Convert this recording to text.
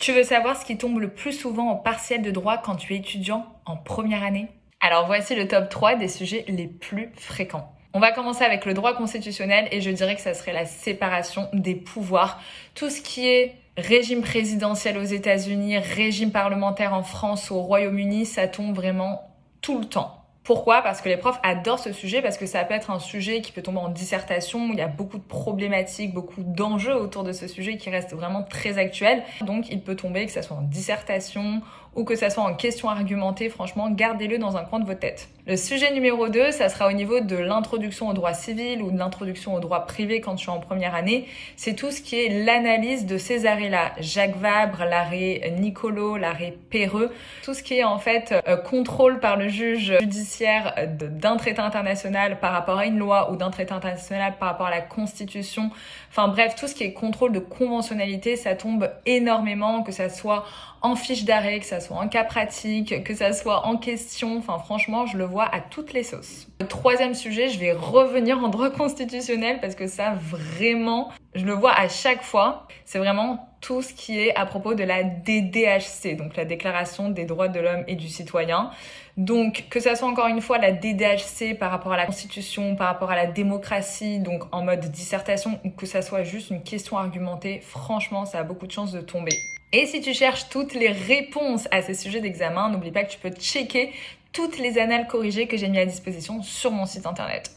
Tu veux savoir ce qui tombe le plus souvent en partiel de droit quand tu es étudiant en première année? Alors voici le top 3 des sujets les plus fréquents. On va commencer avec le droit constitutionnel et je dirais que ça serait la séparation des pouvoirs. Tout ce qui est régime présidentiel aux États-Unis, régime parlementaire en France ou au Royaume-Uni, ça tombe vraiment tout le temps. Pourquoi? Parce que les profs adorent ce sujet, parce que ça peut être un sujet qui peut tomber en dissertation, il y a beaucoup de problématiques, beaucoup d'enjeux autour de ce sujet qui reste vraiment très actuel. Donc il peut tomber que ça soit en dissertation ou que ça soit en question argumentée, franchement, gardez-le dans un coin de votre tête. Le sujet numéro 2, ça sera au niveau de l'introduction au droit civil ou de l'introduction au droit privé quand tu es en première année. C'est tout ce qui est l'analyse de ces arrêts-là. Jacques Vabre, l'arrêt Niccolo, l'arrêt Perreux, tout ce qui est en fait contrôle par le juge judiciaire d'un traité international par rapport à une loi ou d'un traité international par rapport à la Constitution. Enfin bref, tout ce qui est contrôle de conventionnalité, ça tombe énormément, que ça soit en fiche d'arrêt, que ça soit en cas pratique, que ça soit en question. Enfin franchement, je le vois à toutes les sauces. Le troisième sujet, je vais revenir en droit constitutionnel parce que ça vraiment, je le vois à chaque fois. C'est vraiment tout ce qui est à propos de la DDHC, donc la Déclaration des droits de l'homme et du citoyen. Donc, que ça soit encore une fois la DDHC par rapport à la Constitution, par rapport à la démocratie, donc en mode dissertation, ou que ça soit juste une question argumentée, franchement, ça a beaucoup de chances de tomber. Et si tu cherches toutes les réponses à ces sujets d'examen, n'oublie pas que tu peux checker toutes les annales corrigées que j'ai mis à disposition sur mon site internet.